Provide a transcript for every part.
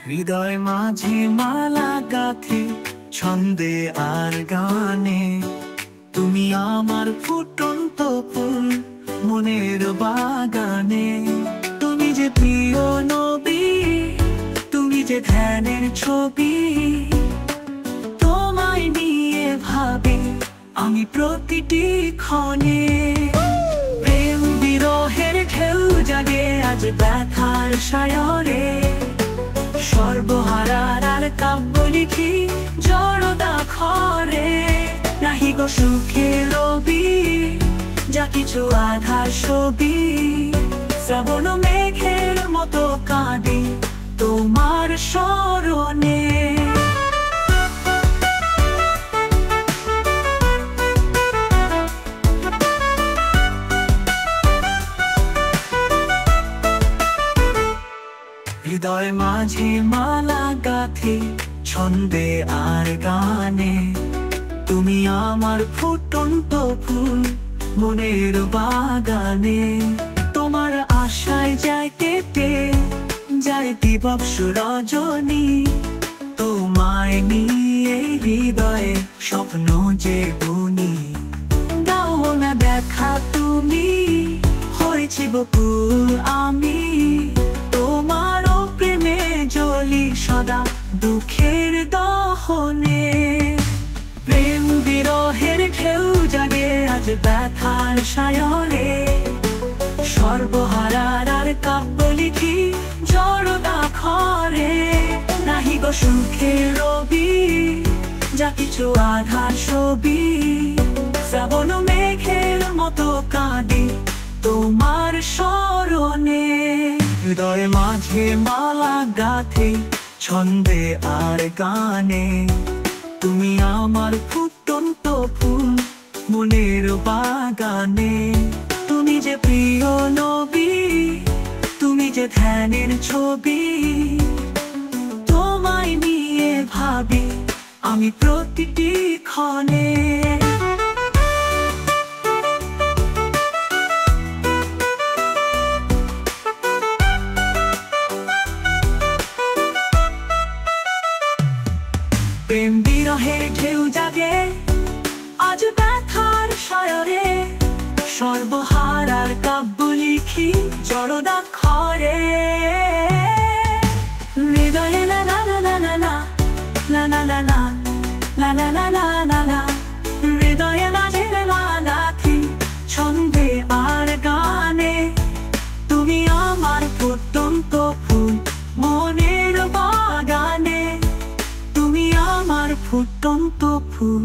হৃদয় মাঝে মালা গাথি ছন্দে আর গানে, তুমি আমার ফুটন্ত ফুল মনের বাগানে। তুমি যে প্রিয় নবী, তুমি যে ধ্যানের ছবি, তোমায় নিয়ে ভাবি আমি প্রতিটি ক্ষণে। প্রেম বিরহের ঢেউ জাগে আজ ব্যথার সায়রে, সর্বহারার আর কাব্য লিখি জড়তা খরে। নাহি গো সুখের রবি, যা কিছু আধার ছবি, শ্রাবণ মেঘের মতো কাঁদি তোমার স্মরণে। হৃদয় মাঝে মালা গাথি ছন্দে আর গানে, তুমি আমার ফুটন্ত ফুল মনের বাগানে। তোমার আশায় যায় কেটে যায় দিবস রজনী, তোমায় নিয়ে হৃদয়ে স্বপ্ন যে বুনি। দাও না দেখা তুমি, হয়েছি বকুল আমি, তোমার প্রেমে জ্বলি সদা দুঃখের দহনে। প্রেম বিরহের ঢেউ জাগে আজ ব্যথার সায়রে, সর্বহারার আর কাব্য লিখি জড়তা খরে। নাহি গো সুখের রবি, যা কিছু আধার ছবি, শ্রাবণ মেঘের মতো কাঁদি তোমার স্মরণে। হৃদয় মাঝে মালা গাথি ছন্দে আর গানে, তুমি আমার ফুটন্ত ফুল মনের বাগানে। তুমি যে প্রিয় নবী, তুমি যে ধ্যানের ছবি, তোমায় নিয়ে ভাবি আমি প্রতিটি ক্ষণে। প্রেম বিরহের ঢেউ জাগে আজ ব্যথার সায়রে, সর্বহারার কাব্য লিখি জড়তা খরে। হৃদয়ে না না না না না না না না না না না না না না না না, হৃদয়ে মাঝে মালা গাথি ছন্দে আর গানে, তুমি আমার ফুটন্ত ফুল মনের বাগানে। তুমি আমার ফুটন্ত ফুল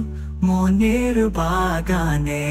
মনের বাগানে।